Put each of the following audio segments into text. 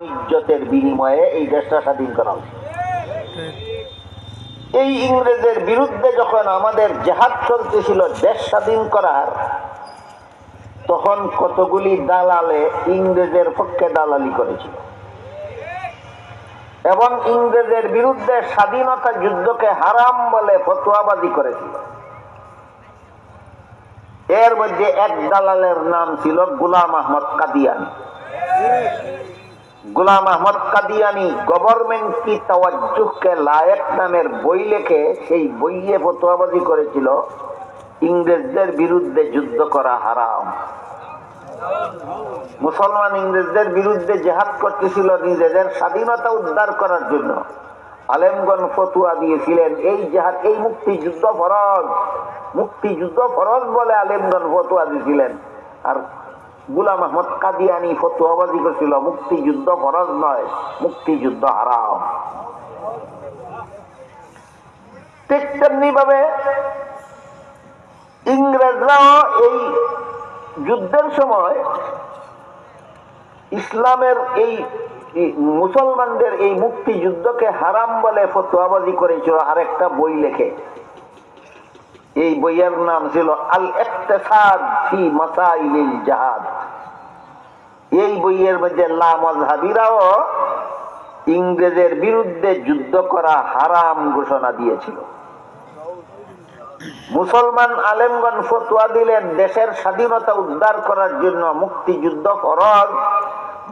ইজ্জতের বিনিময়ে এই দেশটা স্বাধীন করা উচিত। এই ইংরেজের বিরুদ্ধে যখন আমাদের জেহাদ চলতেছিল দেশ স্বাধীন করার, তখন কতগুলি দালালে ইংরেজের পক্ষে দালালি করেছিল এবং ইংরেজের বিরুদ্ধে স্বাধীনতা যুদ্ধকে হারাম বলে ফতোয়াবাজি করেছিল। এর মধ্যে এক দালালের নাম ছিল গোলাম আহমদ কাদিয়ানি। গোলাম আহমদ কাদিয়ানি গভর্নমেন্ট কি তাওয়াজ্জুহ কে লায়েক নামের বই লিখে সেই বইয়ে ফতোয়াবাজি করেছিল ইংরেজদের বিরুদ্ধে যুদ্ধ করা হারাম। মুসলমান ইংরেজদের বিরুদ্ধে জেহাদ করতেছিল নিজেদের স্বাধীনতা উদ্ধার করার জন্য। আলেমগণ ফতোয়া দিয়েছিলেন এই জেহাদ, এই মুক্তিযুদ্ধ ফরজ, মুক্তিযুদ্ধ ফরজ বলে আলেমগণ ফতোয়া দিয়েছিলেন। আর গোলাম আহমদ কাদিয়ানি ফতোয়াবাজি করেছিল মুক্তিযুদ্ধ ফরজ নয়, মুক্তিযুদ্ধ হারাম। ঠিক তেমনি ভাবে ইংরেজরাও এই যুদ্ধের সময় ইসলামের এই মুসলমানদের এই মুক্তিযুদ্ধকে হারাম বলে ফতোয়াবাজি করেছিল আরেকটা বই লেখে। এই বইয়ের নাম ছিল আল ইকতিসাদ ফি মাসাইলিল জিহাদ। এই বইয়ের মধ্যে লামাযহাবীরাও ইংরেজের বিরুদ্ধে যুদ্ধ করা হারাম ঘোষণা দিয়েছিল। মুসলমান আলেমগণ ফতোয়া দিলেন দেশের স্বাধীনতা উদ্ধার করার জন্য মুক্তিযুদ্ধ ফরজ।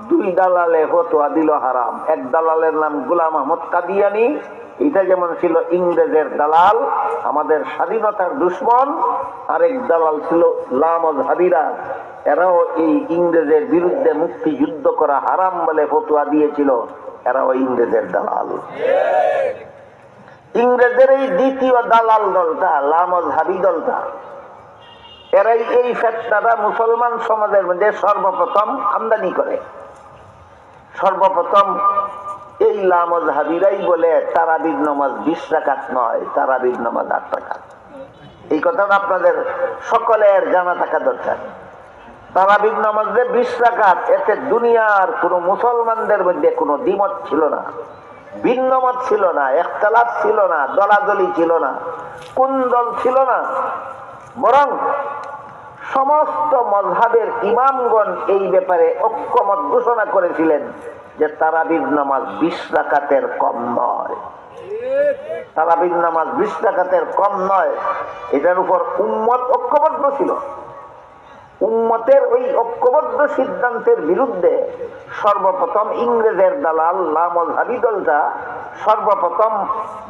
দুই দালালে ফতোয়া দিল হারাম। এক দালালের নাম গোলাম আহমদ কাদিয়ানি, এটা যেমন ছিল ইংরেজের দালাল, আমাদের স্বাধীনতার দুশ্মন। আরেক দালাল ছিল লামাযহাবীরা, এরাও এই ইংরেজের বিরুদ্ধে মুক্তিযুদ্ধ করা হারাম বলে ফতোয়া দিয়েছিল, এরাও ইংরেজের দালাল। ইংরেজের এই দ্বিতীয় দালাল দলটা, লামাযহাবী দলটা, এরাই এই ফিতনাটা মুসলমান সমাজের মধ্যে সর্বপ্রথম আমদানি করে। সর্বপ্রথম এই লামাযহাবীরাই বলে তারাবির নামাজ 20 রাকাত নয়, তারাবির নামাজ 8 রাকাত। এই কথাটা আপনাদের সকলের জানা থাকা দরকার। তারাবির নামাজ যে 20 রাকাত, এতে দুনিয়ার কোন মুসলমানদের মধ্যে কোনো দ্বিমত ছিল না, ভিন্নমত ছিল না, ইখতিলাফ ছিল না, দলাদলি ছিল না, কুন্দল ছিল না। বরং সমস্ত মযহাবের ইমামগণ এই ব্যাপারে ঐক্যমত ঘোষণা করেছিলেন যে তারাবির নামাজ 20 রাকাতের কম নয়। তারাবির নামাজ 20 রাকাতের কম নয়, এটার উপর উম্মত ঐক্যবদ্ধ ছিল। উম্মতের ওই ঐক্যবদ্ধ সিদ্ধান্তের বিরুদ্ধে সর্বপ্রথম ইংরেজের দালাল লামাযহাবী দলটা সর্বপ্রথম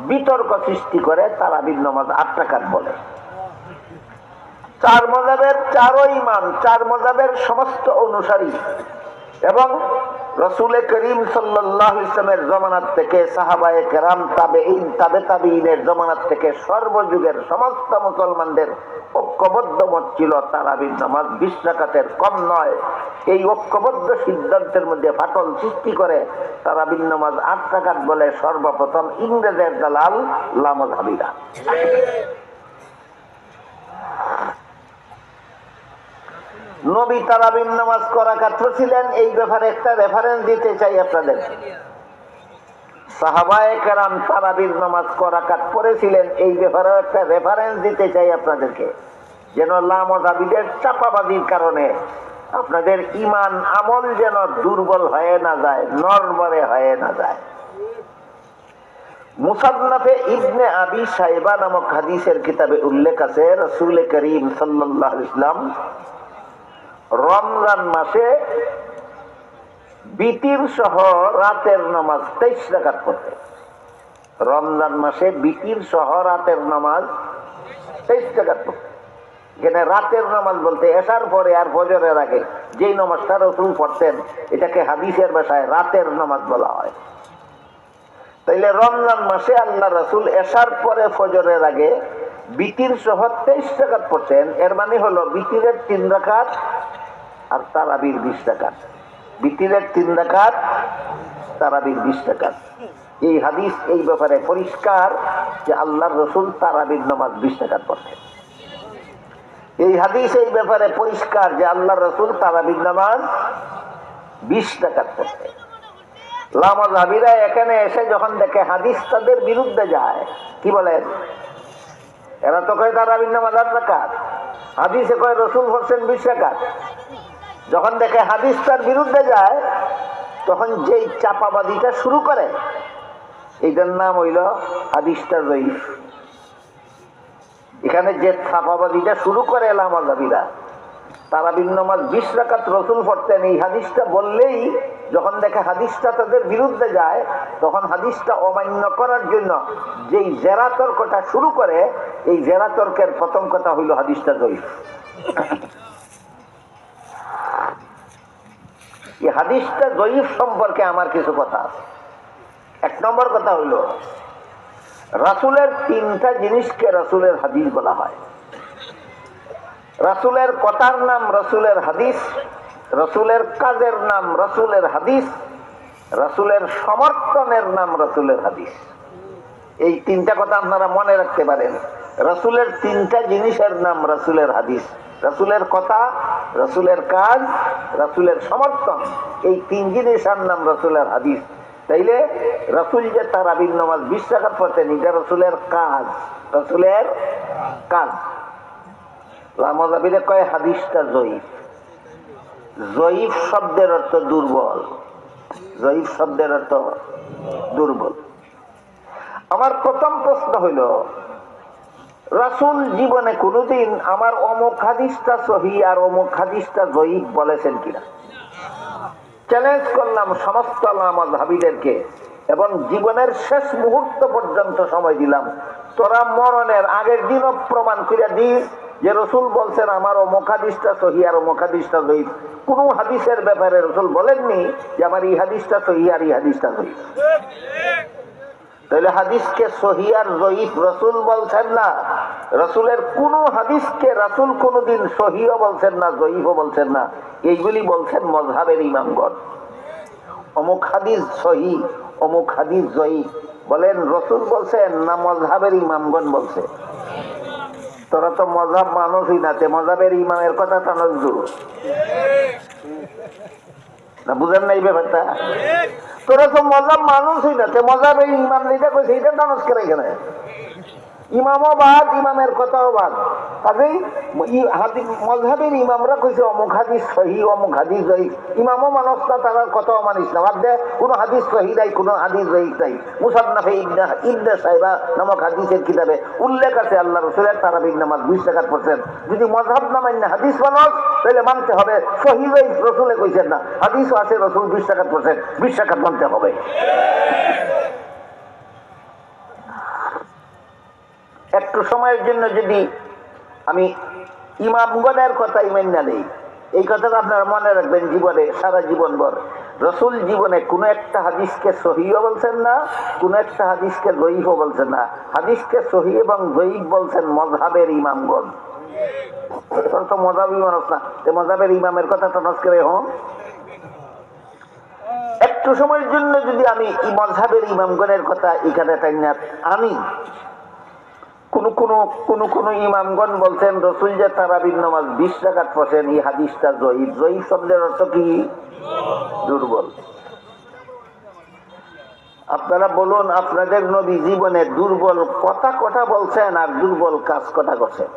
বিতর্ক সৃষ্টি করে তারাবির নামাজ 8 রাকাত বলে। 4 মযহাবের 4 ইমাম, 4 মযহাবের সমস্ত অনুসারী এবং রাসূল করিম সাল্লাল্লাহু আলাইহি ওয়াসাল্লামের জামানাত থেকে সাহাবায়ে কেরাম, তাবেঈন, তাবেঈনের জামানাত থেকে সর্বযুগের সমস্ত মুসলমানদের ঐক্যবদ্ধ মত ছিল তারাবির নামাজ 20 রাকাতের কম নয়। এই ঐক্যবদ্ধ সিদ্ধান্তের মধ্যে ফাটল সৃষ্টি করে তারাবির নামাজ 8 রাকাত বলে সর্বপ্রথম ইংরেজের দালাল লামাযহাবীরা। নবী তারাবির নামাজ করাকাত ছিলেন, এই ব্যাপারে একটা রেফারেন্স দিতে চাই আপনাদের। সাহাবায়ে কেরাম তারাবির নামাজ করাকাত পড়েছিলেন, এই ব্যাপারে একটা রেফারেন্স দিতে চাই আপনাদেরকে, যেন লামাযহাবীদের চাপাবাজির কারণে আপনাদের ঈমান আমল যেন দুর্বল হয়ে না যায়, নড়বড়ে হয়ে না যায়। মুসান্নাফে ইবনে আবি শাইবা নামক হাদিসের কিতাবে উল্লেখ আছে রাসূল করিম সাল্লাল্লাহু আলাইহি ওয়াসাল্লাম রমজান মাসে বিতির সহ রাতের নামাজ 23 রাকাত পড়তেন। রমজান মাসে বিতির সহ রাতের নামাজ 23 রাকাত পড়তেন। এখানে রাতের নামাজ বলতে এশার পরে আর ফজরের আগে যেই নামাজটা রাসূল পড়তেন, এটাকে হাদিসের ভাষায় রাতের নামাজ বলা হয়। তাইলে রমজান মাসে আল্লাহ রাসূল এশার পরে ফজরের আগে বিতির সহ 23 রাকাত পড়তেন। এর মানে হলো বিতিরের 3 রাকাত আর তারাবির 20 রাকাত। বিতিরের 3 রাকাত, তারাবির 20 রাকাত। এই হাদিস এই ব্যাপারে পরিষ্কার যে আল্লাহর রাসূল তারাবির নামাজ 20 রাকাত পড়তেন। এই হাদিস এই ব্যাপারে পরিষ্কার যে আল্লাহর রাসূল তারাবির নামাজ 20 রাকাত পড়তেন। লামাযহাবীরা এখানে এসে যখন দেখে হাদিস তাদের বিরুদ্ধে যায়, কি বলেন? এরা তো কয় তারাবির নামাজ 8 রাকাত, হাদিসে কয় রসুল পড়ছেন 20 রাকাত। যখন দেখে হাদিস তার বিরুদ্ধে যায়, তখন যেই চাপাবাদিটা শুরু করে, এইটার নাম হইল হাদিসটা জয়ীফ। এখানে যে চাপাবাদিটা শুরু করে লামাযহাবীরা, তারাবির নামাজ 20 রাকাত রসুল পড়তেন, এই হাদিসটা বললেই যখন দেখে হাদিসটা তাদের বিরুদ্ধে যায়, তখন হাদিসটা অমান্য করার জন্য যেই জেরা তর্কটা শুরু করে, এই জেরা তর্কের প্রথম কথা হইল হাদিসটা জয়ীফ। এই হাদিসটা জয়ীফ সম্পর্কে আমার কিছু কথা আছে। 1 নম্বর কথা হইল, রাসূলের 3টা জিনিসকে রাসূলের হাদিস বলা হয়। রাসূলের কথার নাম রাসূলের হাদিস, রাসূলের কাজের নাম রাসূলের হাদিস, রাসূলের সমর্থনের নাম রাসূলের হাদিস। এই 3টা কথা আপনারা মনে রাখতে পারেন। রাসূলের 3টা জিনিসের নাম রাসূলের হাদিস, রাসূলের কথা, রাসূলের কাজ, রাসূলের সমর্থন। এই 3 জিনিসের নাম রাসূলের হাদিস। তাইলে রাসূল যে তারাবির নামাজ 20 রাকাত পড়তেন, এটা রাসূলের কাজ, রাসূলের কাজ। লামাযহাবীরা কয় হাদিসটা জয়ীফ। জয়ীফ শব্দের অর্থ দুর্বল, জয়ীফ শব্দের অর্থ দুর্বল। আমার প্রথম প্রশ্ন হইল, রাসূল জীবনে কোনদিন আমার অমুক হাদিসটা সহিহ আর অমুক হাদিসটা জয়ীফ বলেছেন কিনা? চ্যালেঞ্জ করলাম সমস্ত লামাযহাবীদেরকে এবং জীবনের শেষ মুহূর্ত পর্যন্ত সময় দিলাম, তোরা মরণের আগের দিনও প্রমাণ করে দিস যে রসুল বলছেন আমার অমুক হাদিসটা সহিহ আর অমুক হাদিসটা জয়ীফ। কোন হাদিসের ব্যাপারে রসুল বলেননি যে আমার এই হাদিসটা সহিহ আর এই হাদিসটা জয়ীফ। তাহলে হাদিসকে সহিহ আর জয়ীফ রসুল বলছেন না। রসুলের কোন হাদিসকে রাসূল কোনদিন সহিহও বলছেন না, জয়ীফও বলছেন না। এইগুলি বলছেন মযহাবের ইমামগণ। অমুক হাদিস সহিহ, অমুক হাদিস জয়ীফ বলেন রসুল বলছেন না মযহাবের ইমামগণ বলছে? তোরা তো মযহাব মানুষই না, তে মযহাবের ইমামের কথা টানস দূর না, বুঝেন না এই ব্যাপারটা? তোরা তো মযহাব মানুষই না, তে মযহাবের ইমাম যেটা কইছে এটা টানস করে এখানে। ইমামও বাদ, ইমামের কথাও বাদ। কাজেই মযহাবের ইমামরা কইছে অমুক হাদিস সহিহ, অমুক হাদিস জয়ীফ। ইমামও মানস না, তার কথাও মানিস না। বাদ দে, কোনো হাদিস সহিহ নাই, কোনো হাদিস জয়ীফ নাই। মুসান্নাফে ইবনে সাইবা নামক হাদিসের কিতাবে উল্লেখ আছে আল্লাহ রাসূলের তারাবির নামাজ 20 রাকাত পড়ছেন। যদি মযহাব না মান্য হাদিস মানস, তাহলে মানতে হবে সহিহ জয়ীফ রাসূলে কইছেন না, হাদিসও আছে রাসূল 20 রাকাত পড়ছেন, 20 রাকাত মানতে হবে। একটু সময়ের জন্য যদি আমি ইমামগণের কথা মাইনা নেই, এই কথাটা আপনারা মনে রাখবেন জীবনে, সারা জীবন ভর। রসুল জীবনে কোনো একটা হাদিসকে সহিহ বলছেন না, কোনো একটা হাদিসকে জয়ীফ বলছেন না। হাদিসকে সহিহ এবং জয়ীফ বলছেন মযহাবের ইমামগণ। তোর তো মযহাবই মানুষ না, মযহাবের ইমামের কথা তো নষ্ট করে হন। একটু সময়ের জন্য যদি আমি মযহাবের ইমামগণের কথা এখানে আনি, কোন ইমামগণ বলছেন রসুল যে তারাবির নামাজ 20 রাকাত পড়েন, এই হাদিসটা জয়ীফ। জয়ীফ শব্দের অর্থ কি? দুর্বল। আপনারা বলুন, আপনাদের নবী জীবনে দুর্বল কথা বলছেন আর দুর্বল কাজ করছেন?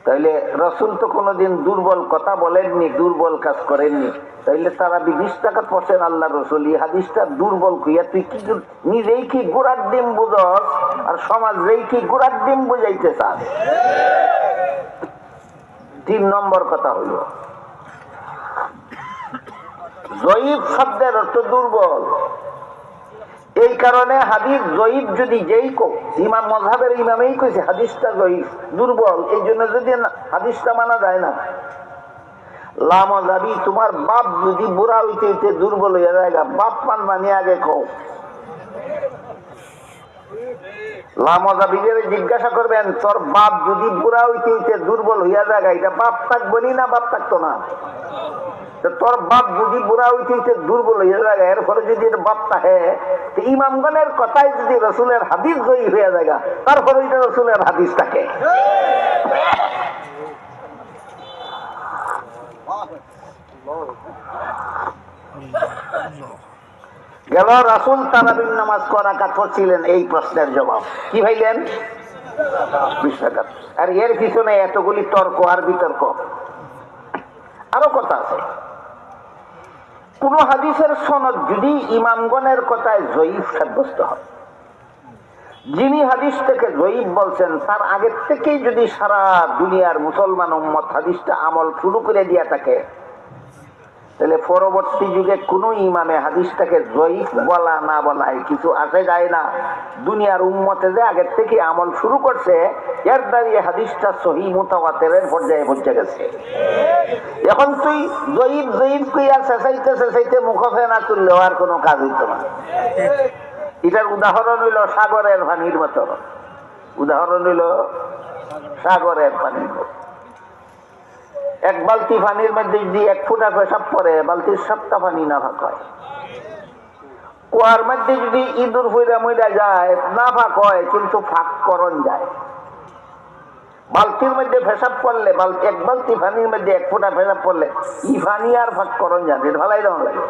তাইলে রসুল তো কোনোদিন দুর্বল কথা বলেননি, দুর্বল কাজ করেননি। তাইলে তারা 20 রাকাত পড়ছেন আল্লাহ রসুল, এই হাদিসটা দুর্বল কইয়া তুই কি নিজেই কি গোড়ার ডিম বুঝস আর সমাজেই কি গোড়ার ডিম বুঝাইতে চাস? 3 নম্বর কথা হইল, জয়ীফ শব্দের অর্থ দুর্বল। এই কারণে হাদিস জয়ীফ যদি যেই ইমাম মযহাবের ইমামেই কইছে হাদিসটা জয়ীফ, দুর্বল, এই জন্য যদি হাদিসটা মানা যায় না। লামাযহাবী তোমার বাপ যদি বুড়া হইতে হইতে দুর্বল হইয়া যায়, বাপ মান মানি আগে কও। লামাযহাবীদের জিজ্ঞাসা করবেন, তোর বাপ যদি বুড়া হইতে হইতে দুর্বল হইয়া যায়, এটা বাপ থাকবনি না বাপ থাকতো না? তোর বাপ যদি বুড়া হইতে হইতে দুর্বল হইয়া যায়, এরপরে যদি বাপ থাকে, ইমামগণের কথাই যদি রসুলের হাদিস জয়ী হইয়া যায়, তারপরে এটা রসুলের হাদিস থাকে। Allah গেল রাসূল তারাবির নামাজ ক রাকাত পড়ছিলেন, এই প্রশ্নের জবাব কি ভাইলেন? 20 রাকাত। আর এর পিছনে এতগুলি তর্ক আর বিতর্ক, আরো কথা আছে। কোন হাদিসের সনদ যদি ইমামগণের কথায় জয়ীফ সাব্যস্ত হয়, যিনি হাদিস থেকে জয়ীফ বলছেন তার আগের থেকেই যদি সারা দুনিয়ার মুসলমান উম্মত হাদিসটা আমল শুরু করে দিয়া থাকে, তাহলে পরবর্তী যুগে কোন ইমামে হাদিসটাকে জয়ীফ বলা না বলায় কিছু আসে যায় না। দুনিয়ার উম্মতে যে আগের থেকে আমল শুরু করছে, এর দাঁড়িয়ে হাদিসটা সহিহ মুতাওয়াতিরের পর্যায়ে পৌঁছে গেছে। এখন তুই জয়ীফ জয়ীফ কইয়া চেঁচাইতে মুখে না তুললেও আর কোনো কাজ হইতো না। এটার উদাহরণ হইল সাগরের পানির মতো। উদাহরণ হইল সাগরের পানির মতো। এক বালতি পানির মধ্যে যদি 1 ফুটা পেশাব পরে, বালতির 7টা পানি নাফাক হয়। কুয়ার মধ্যে যদি ইঁদুর ফুইরা মুইরা যায়, নাফাক হয় কিন্তু ফাঁক করণ যায়। বালতির মধ্যে পেশাব পড়লে, এক বালতি পানির মধ্যে 1 ফুটা পেশাব পড়লে ই পানি আর ফাঁক করণ যায়, ভালাই দাম লাগে।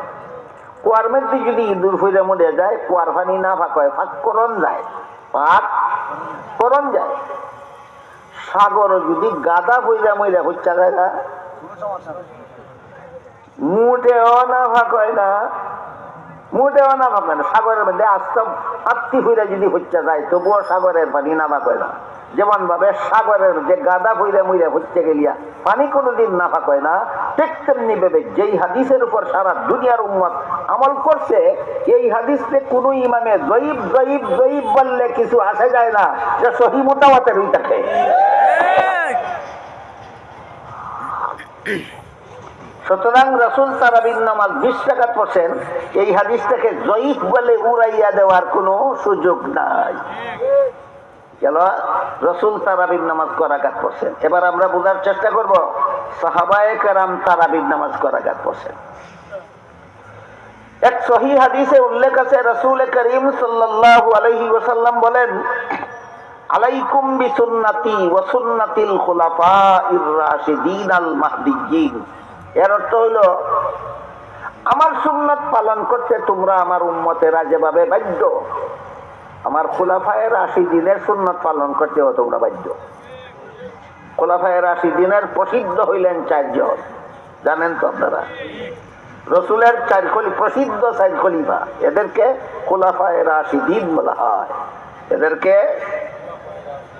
কুয়ার মধ্যে যদি ইঁদুর ফুইরা মুড়ে যায়, কুয়ার পানি নাফাক হয়, ফাঁক করণ যায়, ফাঁক করণ যায়। সাগর যদি গাদা বইরা মইরা হচ্ছে যায় না, মুটেও না ফাঁক হয় না, মুটেও না ফাঁক হয় না। সাগরের মধ্যে আত্মি হইরা যদি হচ্ছে যায়, তবুও সাগরের পানি না ফাঁক হয় না। যেমন ভাবে সাগরের যে গাদা বইরা মইরা হচ্ছে গেলিয়া পানি কোনোদিন না ফাঁক হয় না, ঠিক তেমনি ভাবে যেই হাদিসের উপর সারা দুনিয়ার উম্মত আমল করছে, এই হাদিসে কোন ইমামে জয়ীফ জয়ীফ জয়ীফ বললে কিছু আসে যায় না, যে সহিহ মুতাওয়াতির হই থাকে। সুতরাং রাসূল তারাবির নামাজ 20 রাকাত পড়ছেন, এই হাদিসটাকে জয়ীফ বলে উড়াইয়া দেওয়ার কোনো সুযোগ নাই। গেল রাসূল তারাবির নামাজ ক রাকাত পড়ছেন। এবার আমরা বোঝার চেষ্টা করব সাহাবায়ে কেরাম তারাবির নামাজ ক রাকাত পড়ছেন। এক সহিহ হাদিসে উল্লেখ আছে, রাসূল করিম সাল্লাল্লাহু আলাইহি ওয়াসাল্লাম বলেন, আলাইকুম বিসুন্নতি ওয়া সুন্নাতিল খুলাফাইর রাশিদিন আল মাহদিয়্যিন। এর অর্থ হলো, আমার সুন্নাত পালন করতে তোমরা আমার উম্মতেরা যেভাবে বাধ্য, আমার খুলাফায়ে রাশিদিনের সুন্নাত পালন করতেও তোমরা বাধ্য। খুলাফায়ে রাশিদিনের প্রসিদ্ধ হইলেন 4 জন, জানেন তো আপনারা? রসুলের 4 খলিফা, প্রসিদ্ধ 4 খলিফা, এদেরকে খুলাফায়ে রাশিদিন বলা হয়। এদেরকে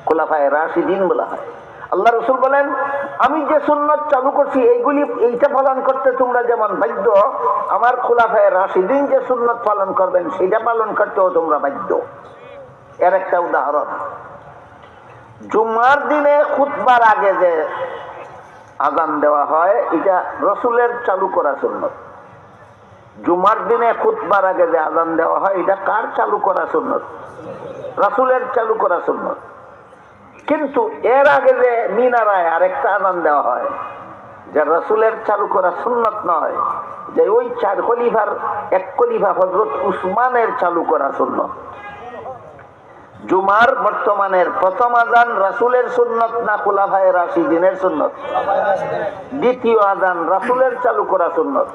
খুলাফায়ে রাশিদিন বলা হয়। আল্লাহ রসুল বলেন, আমি যে সুন্নাত চালু করছি এইটা পালন করতে তোমরা যেমন বাধ্য, আমার খুলাফায়ে রাশিদিন যে সুন্নাত পালন করবেন সেটা পালন করতেও তোমরা বাধ্য। এর একটা উদাহরণ, জুমার দিনে খুতবার আগে যে আযান দেওয়া হয়, এটা রসুলের চালু করা সুন্নাত। জুমার দিনে খুতবার আগে যে আযান দেওয়া হয়, এটা কার চালু করা সুন্নাত? রাসূলের চালু করা সুন্নাত। কিন্তু এর আগে যে মিনারায় আরেকটা আযান দেওয়া হয়, যা রাসূলের চালু করা সুন্নাত নয়, যে ওই 4 খলিফার এক খলিফা হযরত উসমানের চালু করা সুন্নাত। জুমার বর্তমানের প্রথম আযান রাসূলের সুন্নাত না খুলাফায়ে রাশিদিনের সুন্নাত? দ্বিতীয় আযান রাসূলের চালু করা সুন্নাত।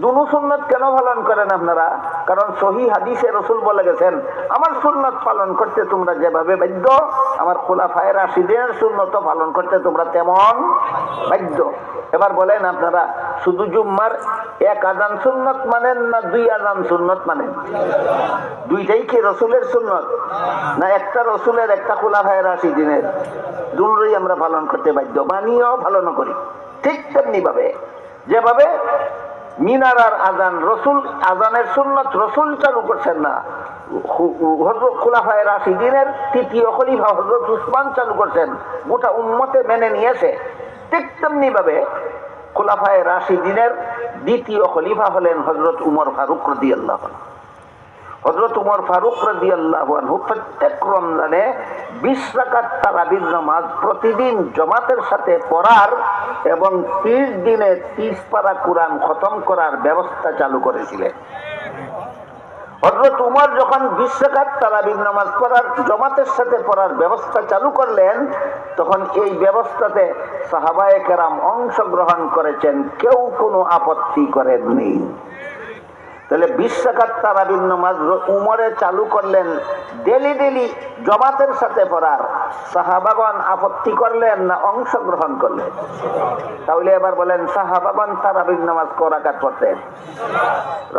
দুনো সুন্নাত কেন পালন করেন আপনারা? কারণ সহিহ হাদিসে রাসূল বলে গেছেন, আমার সুন্নাত পালন করতে তোমরা যেভাবে বাধ্য, আমার খুলাফায়ে রাশিদিনের সুন্নাতও পালন করতে তোমরা তেমন বাধ্য। এবার বলেন আপনারা, শুধু জুম্মার 1 আযান সুন্নাত মানেন না 2 আযান সুন্নাত মানেন? দুইটাই কি রাসূলের সুন্নাত, না একটা রসুলের একটা খুলাফায়ে রাশিদিনের? দুটোই আমরা পালন করতে বাধ্য, মানিও পালন করি। ঠিক তেমনি ভাবে যেভাবে মিনারার আযান রসুল, আযানের সুন্নাত রসুল চালু করছেন না, হযরত খুলাফায়ে রাশিদিনের 3য় খলিফা হযরত উসমান চালু করছেন, গোটা উম্মতে মেনে নিয়েছে। ঠিক তেমনি ভাবে খুলাফায়ে রাশিদিনের 2য় খলিফা হলেন হযরত উমর ফারুক রাদিয়াল্লাহু আনহু। হযরত উমর ফারুক রাদিয়াল্লাহু আনহু প্রত্যেক রমজানে 20 রাকাত তারাবির নামাজ প্রতিদিন জামাতের সাথে পড়ার এবং 30 দিনে 30 পারা কোরআন খতম করার ব্যবস্থা চালু করেছিলেন। হযরত উমর যখন 20 রাকাত তারাবির নামাজ পড়ার জামাতের সাথে পড়ার ব্যবস্থা চালু করলেন, তখন এই ব্যবস্থাতে সাহাবায়ে কেরাম অংশগ্রহণ করেছেন, কেউ কোনো আপত্তি করেননি। তাহলে 20 রাকাত তারাবির নামাজ উমরে চালু করলেন ডেলি ডেলি জমাতের সাথে পড়ার, সাহাবাগণ আপত্তি করলেন না অংশগ্রহণ করলেন? তাহলে এবার বলেন, সাহাবাগণ তারাবির নামাজ ক রাকাত পড়তেন?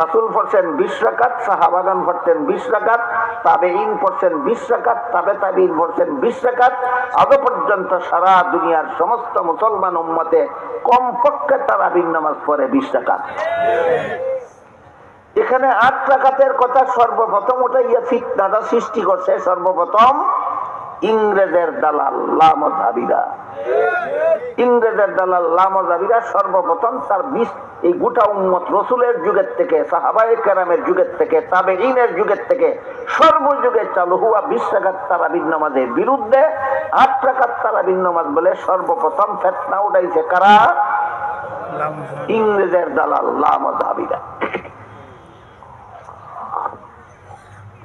রাসূল পড়ছেন 20 রাকাত, সাহাবাগণ পড়তেন 20 রাকাত, তাবেঈন পড়ছেন 20 রাকাত, তাবেঈন পড়ছেন 20 রাকাত। আজ পর্যন্ত সারা দুনিয়ার সমস্ত মুসলমান উম্মতে কমপক্ষে তারাবির নামাজ পড়ে 20 রাকাত। এখানে 8 রাকাতের কথা সর্বপ্রথম উঠাইয়া ফিতনাটা সৃষ্টি করছে সর্বপ্রথম ইংরেজের দালাল লামজাবিরা। ইংরেজের দালাল লামজাবিরা সর্বপ্রথম তার এই গোটা উম্মত রসুলের যুগের থেকে, সাহাবায়ে কেরামের যুগের থেকে, তাবেঈনের যুগের থেকে সর্বযুগে চালু হওয়া 20 রাকাত তারাবির নামাজের বিরুদ্ধে 8 রাকাত তারাবির নামাজ বলে সর্বপ্রথম ফিতনা উঠাইছে কারা? ইংরেজের দালাল লামজাবিরা।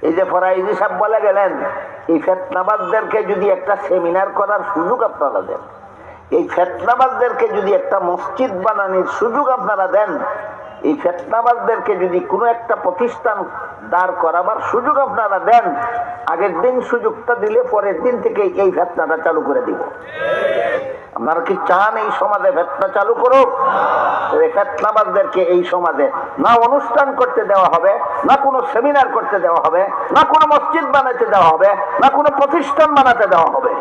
এই যে ফরাইজি সাহেব বলে গেলেন, এই ফিতনাবাজদেরকে যদি একটা সেমিনার করার সুযোগ আপনারা দেন, এই ফিতনাবাজদেরকে যদি একটা মসজিদ বানানোর সুযোগ আপনারা দেন, এই ফিতনাবাজদেরকে যদি কোনো একটা প্রতিষ্ঠান দাঁড় করাবার সুযোগ আপনারা দেন, আগের দিন সুযোগটা দিলে পরের দিন থেকে এই ফিতনাটা চালু করে দিব। আপনারা কি চান এই সমাজে ফিতনা চালু করুক? ফিতনাবাজদেরকে এই সমাজে না অনুষ্ঠান করতে দেওয়া হবে, না কোনো সেমিনার করতে দেওয়া হবে, না কোনো মসজিদ বানাতে দেওয়া হবে, না কোনো প্রতিষ্ঠান বানাতে দেওয়া হবে।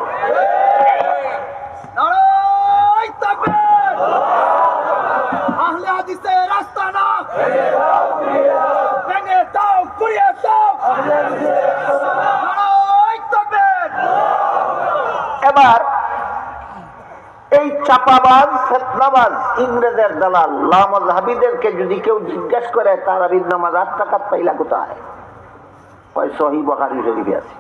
এবার এই চাপাবাজ ফিতনাবাজ ইংরেজের দালাল লামজাবিদেরকে যদি কেউ জিজ্ঞাসা করে তারাবির নামাজ 8 রাকাত পাইলা কোথায়, কয় সহিহ বুখারী শরীফে আছে।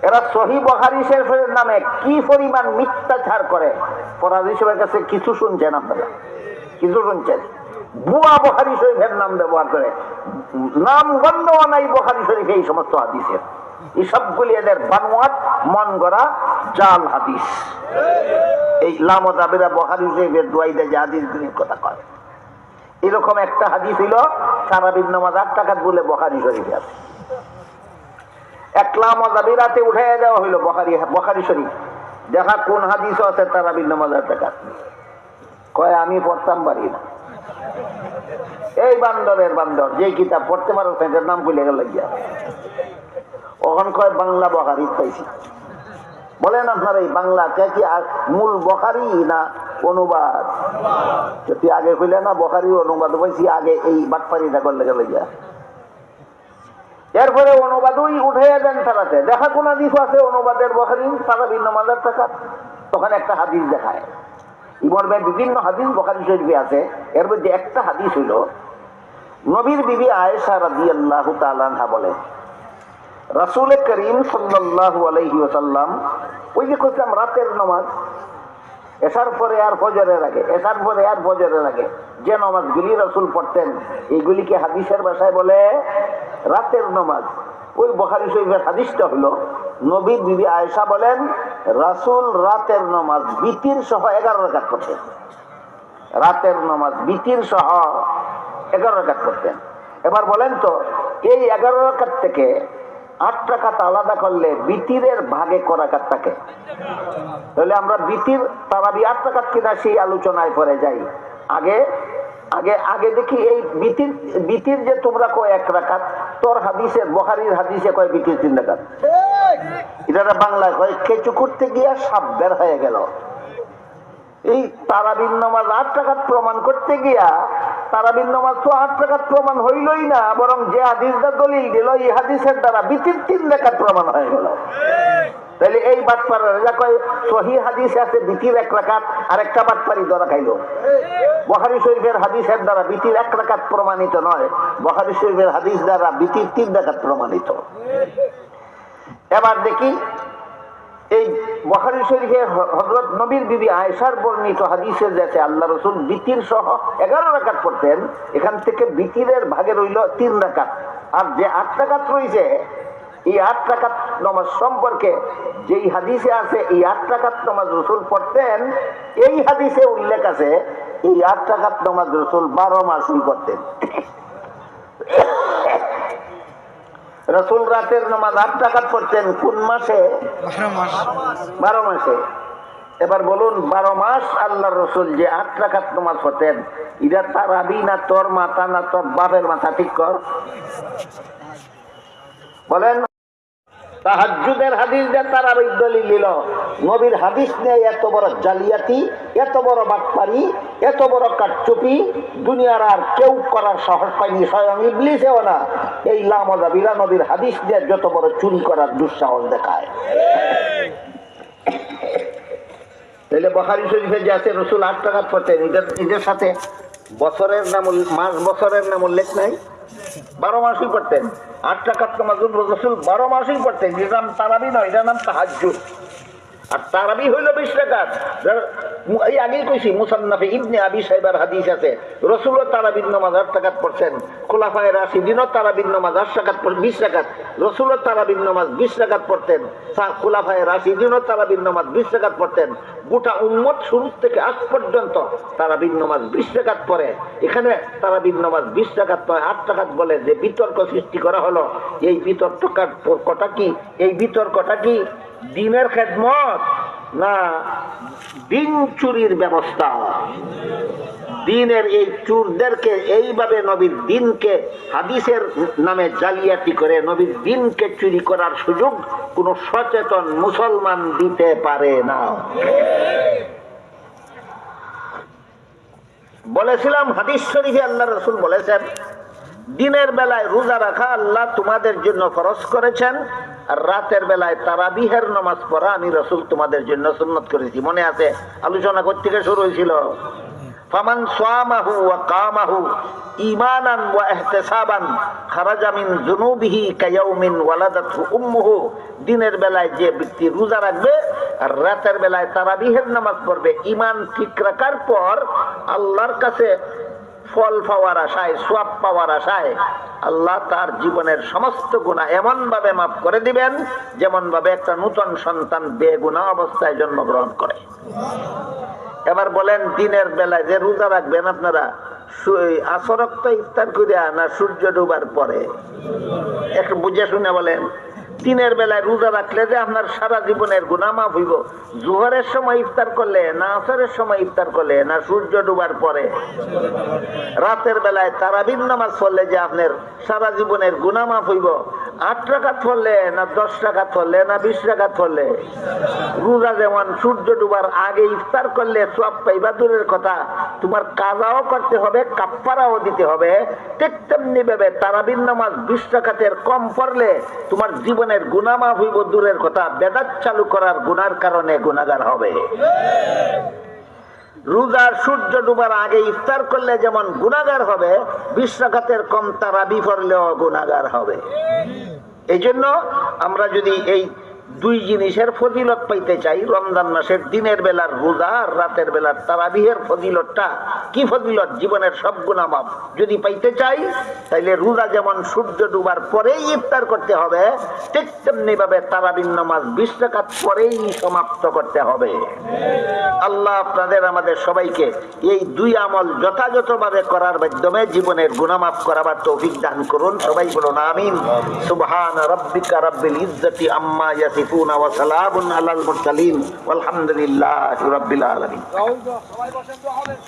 এরা সহিহ বুখারী শরীফের নামে কি পরিমাণ মিথ্যাচার করে, ফরাজি সাহেবের কাছে কিছু শুনছেন আপনারা? কিছু শুনছেন? ভুয়া বুখারী শরীফের নাম ব্যবহার করে, নাম গন্ধ নাই বুখারী শরীফে এই সমস্ত হাদিসের। এই সবগুলি এদের বানোয়াট মন গড়া জাল হাদিস। এই লামজাবিরা বুখারী শরীফের দোয়াই দেয় যে হাদিসগুলির কথা কয়। এরকম একটা হাদিস হইল তারাবির নামাজ 8 রাকাত বলে বুখারী শরীফে আছে। এক লামজাবিরাতে উঠাইয়া দেওয়া হইল বুখারী শরীফ, দেখা কোন হাদিসও আছে তারাবির নামাজ 8 রাকাত। কয় আমি পড়তাম পারি না। এই বান্দরের বান্দর, যে কিতাব পড়তে পারো সেটার নাম ভুলে গেল গিয়া। ওখান কয় বাংলা বুখারী পাইছি। বলেন আপনারা এই বাংলা কে কি মূল বুখারী না অনুবাদ? তুই আগে কইলে না বুখারী অনুবাদ পাইছি, আগে এই বাটপারিটা করলে গেল গিয়া। এরপরে অনুবাদই উঠাইয়া দেন তারাতে, দেখা কোন হাদিস আছে অনুবাদের বুখারী তারাবির নামাজ 8 রাকাত, তখন একটা হাদিস দেখায়। ইমর্মে বিভিন্ন হাদিস বুখারী শরীফে আছে। এর মধ্যে একটা হাদিস হইল নবীর বিবি আয়েশা রাদিয়াল্লাহু তাআলা আনহা বলেন, রাসূল করিম সাল্লাল্লাহু আলাইহি ওয়াসাল্লাম, ওই যে কইলাম রাতের নামাজ এশার পরে আর ফজরের আগে, এশার পরে আর ফজরের আগে যে নামাজগুলি রাসূল পড়তেন, এইগুলিকে হাদিসের ভাষায় বলে রাতের নামাজ। ওই বুখারী শরীফের হাদিসটা হলো নবীর বিবি আয়েশা বলেন রাসূল রাতের নামাজ বিতির সহ 11 রাকাত পড়তেন। রাতের নামাজ বিতির সহ 11 রাকাত পড়তেন। এবার বলেন তো এই 11 রাকাত থেকে 8 রাকাত আলাদা করলে বিতিরের ভাগে ক রাকাত থাকে? তাহলে আমরা বিতির তারাবি 8 রাকাত কিনা সেই আলোচনায় পরে যাই। আগে আগে আগে দেখি এই বিতির যে তোমরা কয় 1 রাকাত, তোর হাদিসে বুখারীর হাদিসে কয় বিতির 3 রাকাত। এটা বাংলায় কয় কেঁচু করতে গিয়া সাপ বের হয়ে গেল। এই তারাবির নামাজ 8 রাকাত প্রমাণ করতে গিয়া তারাবির নামাজ তো 8 রাকাত প্রমাণ হইলই না, বরং যে হাদিসটা দলিল দিল এই হাদিসের দ্বারা বিতির 3 রাকাত প্রমাণ হয়ে গেল। তাহলে এই বাটপাড়া কয় সহিহ হাদিসে আছে বিতির 1 রাকাত, আর একটা বাটপাড়ি ধরা খাইল। বুখারী শরীফের হাদিসের দ্বারা বিতির 1 রাকাত প্রমাণিত নয়, বুখারী শরীফের হাদিস দ্বারা বিতির 3 রাকাত প্রমাণিত। এবার দেখি এই বুখারী শরীফে হযরত নবীর বিবি আয়েশার বর্ণিত হাদিসে যেতে আল্লাহ রাসূল বিতির সহ 11 রাকাত পড়তেন, এখান থেকে বিতিরের ভাগে রইল 3 রাকাত। আর যে 8 রাকাত রয়েছে এই 8 রাকাত নামাজ সম্পর্কে যেই হাদিসে আছে এই 8 রাকাত নামাজ রাসূল পড়তেন, এই হাদিসে উল্লেখ আছে এই 8 রাকাত নামাজ রাসূল 12 মাসই করতেন। রাসূল রাতের নামাজ 8 রাকাত পড়তেন কোন মাসে? 12 মাসে। এবার বলুন 12 মাস আল্লাহর রাসূল যে 8 রাকাত নামাজ পড়তেন, এটা তারাবি না তোর মাথা না তোর বাপের মাথা? ঠিক কর বলেন। তাহাজ্জুদের হাদিস দিয়ে তারাবির দলিল দিল, নবীর হাদিস নিয়ে এত বড় জালিয়াতি, এত বড় বাটপারি, এত বড় কারচুপি দুনিয়ার আর কেউ করার সাহস পায়নি, স্বয়ং ইবলিসেও না। এই লামাযাবিরা নবীর হাদিস দিয়ে যত বড় চুরি করার দুঃসাহস দেখায়। তাহলে বুখারী শরীফে যে আছে রাসূল 8 রাকাত পড়তেন, এদের সাথে বছরের নাম, মাস বছরের নাম উল্লেখ নাই। 12 মাসই পড়তেন 8 রাকাত নামাজ রাসূল 12 মাসই পড়তেন। এর নাম তারাবি নয়, এটার নাম তাহাজ্জুদ। আর তারাবি হইল 20 রাকাত। এই আগেই কইছি মুসান্নাফে ইবনে আবি শাইবার হাদিস আছে, রাসূলও তারাবির নামাজ 8 রাকাত পড়ছেন। খুলাফায়ে রাশিদিনও তারাবির নামাজ 8 রাকাত 20 রাকাত। রাসূলও তারাবির নামাজ 20 রাকাত পড়তেন। খুলাফায়ে রাশিদিনও তারাবির নামাজ 20 রাকাত পড়তেন। গোটা উম্মত শুরু থেকে আজ পর্যন্ত তারাবির নামাজ 20 রাকাত পড়ে। এখানে তারাবির নামাজ 20 রাকাত নয় 8 রাকাত বলে যে বিতর্ক সৃষ্টি করা হলো, এই বিতর্কটা কি? এই বিতর্কটা কি দিনের খেদমত না দিন চুরির ব্যবস্থা? দিনের এই চোরদেরকে এইভাবে নবীর দিনকে হাদিসের নামে জালিয়াতি করে নবীর দিনকে চুরি করার সুযোগ কোন সচেতন মুসলমান দিতে পারে না। বলেছিলাম হাদিস শরীফে আল্লাহ রাসূল বলেছেন, দিনের বেলায় রোজা রাখা আল্লাহ তোমাদের জন্য ফরজ করেছেন, আর রাতের বেলায় তারাবিহের নামাজ পড়া আমি রাসূল তোমাদের জন্য সুন্নাত করেছি। মনে আছে আলোচনা করতে থেকে শুরু হয়েছিল, ফামান সামাহু ওয়া কামাহু ঈমানান ওয়া ইহতিসাবান খারাজা মিন যুনুবিহি কায়াউমিন ওয়ালাদাতহু উম্মুহু। দিনের বেলায় যে ব্যক্তি রোজা রাখবে আর রাতের বেলায় তারাবিহের নামাজ পড়বে, ঈমান ঠিক রাখার পর আল্লাহর কাছে ফল পাওয়ার আশায়, সওয়াব পাওয়ার আশায় আল্লাহ তার জীবনের সমস্ত গুনাহ এমন ভাবে মাফ করে দিবেন যেমন ভাবে একটা নতুন সন্তান বেগুনাহ অবস্থায় জন্মগ্রহণ করে। এবার বলেন দিনের বেলায় যে রোজা রাখবেন আপনারা, আসর ওয়াক্ত ইফতার করিয়া না সূর্য ডুবার পরে? একটু বুঝে শুনে বলেন। দিনের বেলায় রোজা রাখলে যে আপনার সারা জীবনের গুনাহ মাফ হইব, জোহরের সময় ইফতার করলে না আসরের সময় ইফতার করলে না সূর্য ডুবার পরে? রাতের বেলায় তারাবির নামাজ পড়লে যে আপনার সারা জীবনের গুনাহ মাফ হইব, 8 রাকাত পড়লে না 10 রাকাত পড়লে না 20 রাকাত পড়লে? রোজা যেমন সূর্য ডুবার আগে ইফতার করলে সওয়াব পাইবা দূরের কথা, তোমার কাজাও করতে হবে, কাফফারাও দিতে হবে। ঠিক তেমনি ভাবে তারাবির নামাজ 20 রাকাতের কম পড়লে তোমার জীবনের গুনাহ মাফ হইব দূরের কথা, বেদাত চালু করার গুনার কারণে গুনাহগার হবে। রোজার সূর্য ডুবার আগে ইফতার করলে যেমন গুনাহগার হবে, 20 রাকাতের কম তারাবি পড়লেও গুনাহগার হবে। এই জন্য আমরা যদি এই দুই জিনিসের ফজিলত পাইতে চাই, রমজান মাসের দিনের বেলার রোজা আর রাতের বেলার তারাবিহের ফজিলতটা কি ফজিলত, জীবনের সব গুনাহ মাফ যদি পাইতে চাই, তাইলে রোজা যেমন সূর্য ডুবার পরেই ইফতার করতে হবে, ঠিক তেমনি ভাবে তারাবির নামাজ 20 রাকাত পরেই সমাপ্ত করতে হবে। আল্লাহ আপনাদের আমাদের সবাইকে এই দুই আমল যথাযথভাবে করার মাধ্যমে জীবনের গুনাহ মাফ করাবার তৌফিক দান করুন। সবাই বলুন আমিন। সুবহান রাব্বিকা রাব্বিল ইজ্জাতি আম্মা ইয়াসিফুন ওয়া সালামুন আলাল মুরসালিন ওয়ালহামদুলিল্লাহি রাব্বিল আলামিন।